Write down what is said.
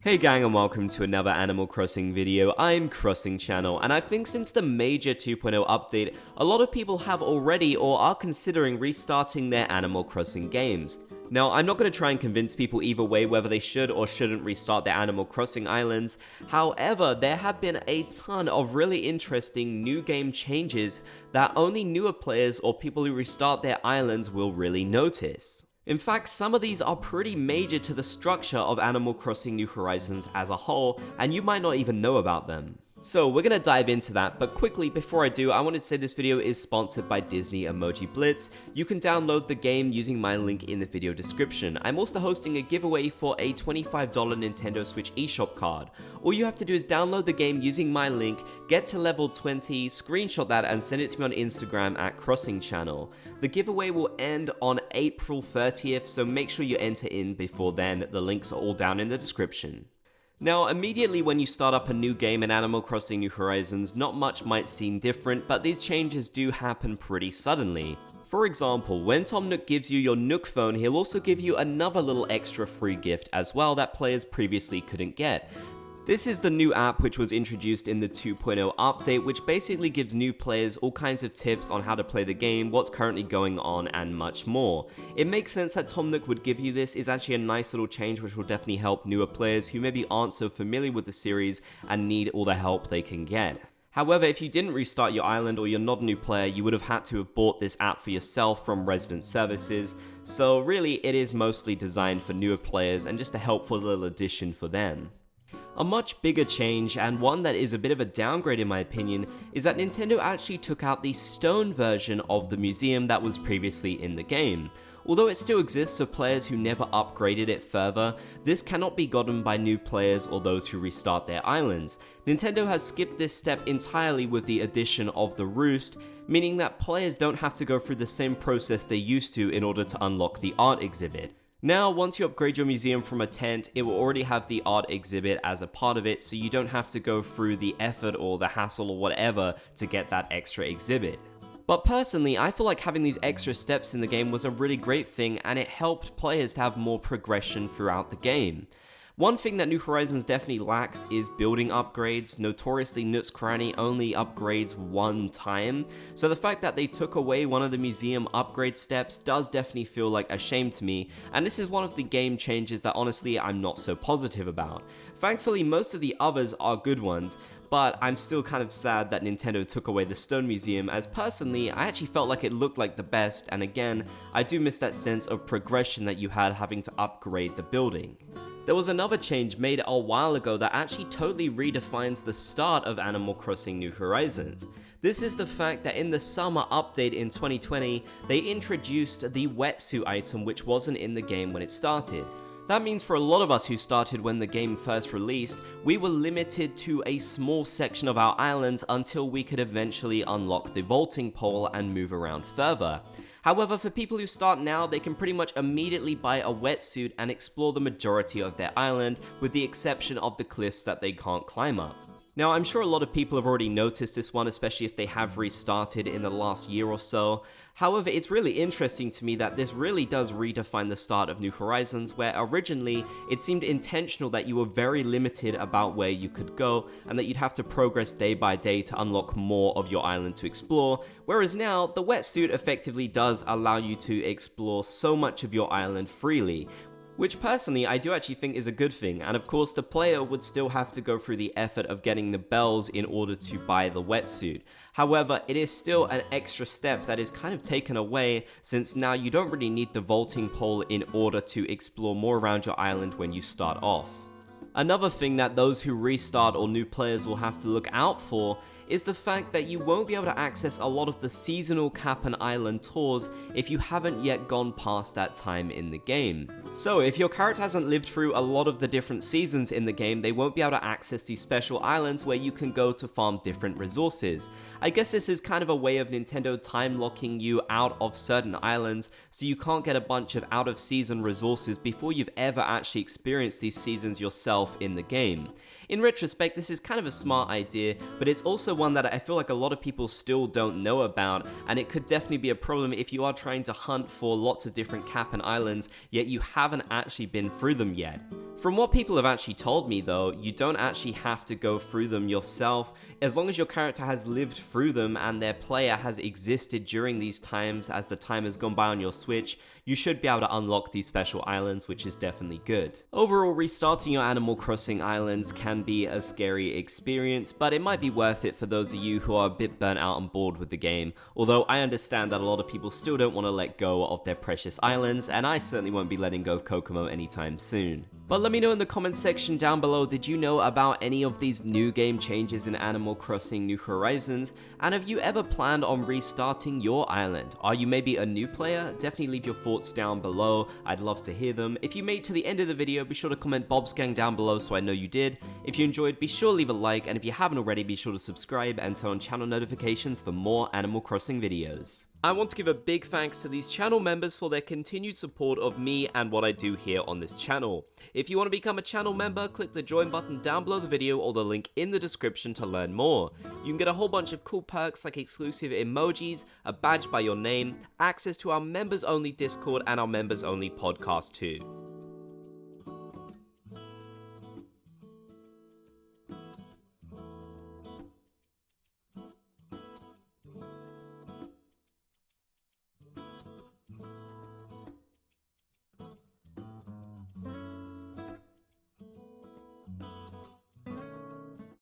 Hey gang, and welcome to another Animal Crossing video. I'm Crossing Channel, and I think since the major 2.0 update, a lot of people have already or are considering restarting their Animal Crossing games. Now, I'm not going to try and convince people either way whether they should or shouldn't restart their Animal Crossing islands. However, there have been a ton of really interesting new game changes that only newer players or people who restart their islands will really notice. In fact, some of these are pretty major to the structure of Animal Crossing New Horizons as a whole, and you might not even know about them. So we're gonna dive into that, but quickly before I do, I wanted to say this video is sponsored by Disney Emoji Blitz. You can download the game using my link in the video description. I'm also hosting a giveaway for a $25 Nintendo Switch eShop card. All you have to do is download the game using my link, get to level 20, screenshot that and send it to me on Instagram at Crossing Channel. The giveaway will end on April 30th, so make sure you enter in before then. The links are all down in the description. Now, immediately when you start up a new game in Animal Crossing New Horizons, not much might seem different, but these changes do happen pretty suddenly. For example, when Tom Nook gives you your Nook phone, he'll also give you another little extra free gift as well that players previously couldn't get. This is the new app which was introduced in the 2.0 update, which basically gives new players all kinds of tips on how to play the game, what's currently going on, and much more. It makes sense that Tom Nook would give you this. It's actually a nice little change which will definitely help newer players who maybe aren't so familiar with the series and need all the help they can get. However, if you didn't restart your island or you're not a new player, you would have had to have bought this app for yourself from Resident Services, so really it is mostly designed for newer players and just a helpful little addition for them. A much bigger change, and one that is a bit of a downgrade in my opinion, is that Nintendo actually took out the stone version of the museum that was previously in the game. Although it still exists for players who never upgraded it further, this cannot be gotten by new players or those who restart their islands. Nintendo has skipped this step entirely with the addition of the roost, meaning that players don't have to go through the same process they used to in order to unlock the art exhibit. Now, once you upgrade your museum from a tent, it will already have the art exhibit as a part of it, so you don't have to go through the effort or the hassle or whatever to get that extra exhibit. But personally, I feel like having these extra steps in the game was a really great thing, and it helped players to have more progression throughout the game. One thing that New Horizons definitely lacks is building upgrades. Notoriously, Nook's Cranny only upgrades one time, so the fact that they took away one of the museum upgrade steps does definitely feel like a shame to me, and this is one of the game changes that honestly I'm not so positive about. Thankfully, most of the others are good ones, but I'm still kind of sad that Nintendo took away the Stone Museum, as personally, I actually felt like it looked like the best, and again, I do miss that sense of progression that you had having to upgrade the building. There was another change made a while ago that actually totally redefines the start of Animal Crossing New Horizons. This is the fact that in the summer update in 2020, they introduced the Wetsuit item which wasn't in the game when it started. That means for a lot of us who started when the game first released, we were limited to a small section of our islands until we could eventually unlock the vaulting pole and move around further. However, for people who start now, they can pretty much immediately buy a wetsuit and explore the majority of their island, with the exception of the cliffs that they can't climb up. Now, I'm sure a lot of people have already noticed this one, especially if they have restarted in the last year or so. However, it's really interesting to me that this really does redefine the start of New Horizons, where originally it seemed intentional that you were very limited about where you could go, and that you'd have to progress day by day to unlock more of your island to explore, whereas now, the wetsuit effectively does allow you to explore so much of your island freely, which personally I do actually think is a good thing, and of course the player would still have to go through the effort of getting the bells in order to buy the wetsuit. However, it is still an extra step that is kind of taken away, since now you don't really need the vaulting pole in order to explore more around your island when you start off. Another thing that those who restart or new players will have to look out for is the fact that you won't be able to access a lot of the seasonal Cap and Island tours if you haven't yet gone past that time in the game. So if your character hasn't lived through a lot of the different seasons in the game, they won't be able to access these special islands where you can go to farm different resources. I guess this is kind of a way of Nintendo time locking you out of certain islands, so you can't get a bunch of out of season resources before you've ever actually experienced these seasons yourself in the game. In retrospect, this is kind of a smart idea, but it's also one that I feel like a lot of people still don't know about, and it could definitely be a problem if you are trying to hunt for lots of different Kappan Islands, yet you haven't actually been through them yet. From what people have actually told me though, you don't actually have to go through them yourself. As long as your character has lived through them and their player has existed during these times as the time has gone by on your Switch, you should be able to unlock these special islands, which is definitely good. Overall, restarting your Animal Crossing islands can be a scary experience, but it might be worth it for those of you who are a bit burnt out and bored with the game, although I understand that a lot of people still don't want to let go of their precious islands, and I certainly won't be letting go of Kokomo anytime soon. But let me know in the comments section down below, did you know about any of these new game changes in Animal Crossing New Horizons? And have you ever planned on restarting your island? Are you maybe a new player? Definitely leave your thoughts down below, I'd love to hear them. If you made it to the end of the video, be sure to comment Bob's Gang down below so I know you did. If you enjoyed, be sure to leave a like, and if you haven't already, be sure to subscribe and turn on channel notifications for more Animal Crossing videos. I want to give a big thanks to these channel members for their continued support of me and what I do here on this channel. If you want to become a channel member, click the join button down below the video or the link in the description to learn more. You can get a whole bunch of cool perks like exclusive emojis, a badge by your name, access to our members only Discord and our members only podcast too.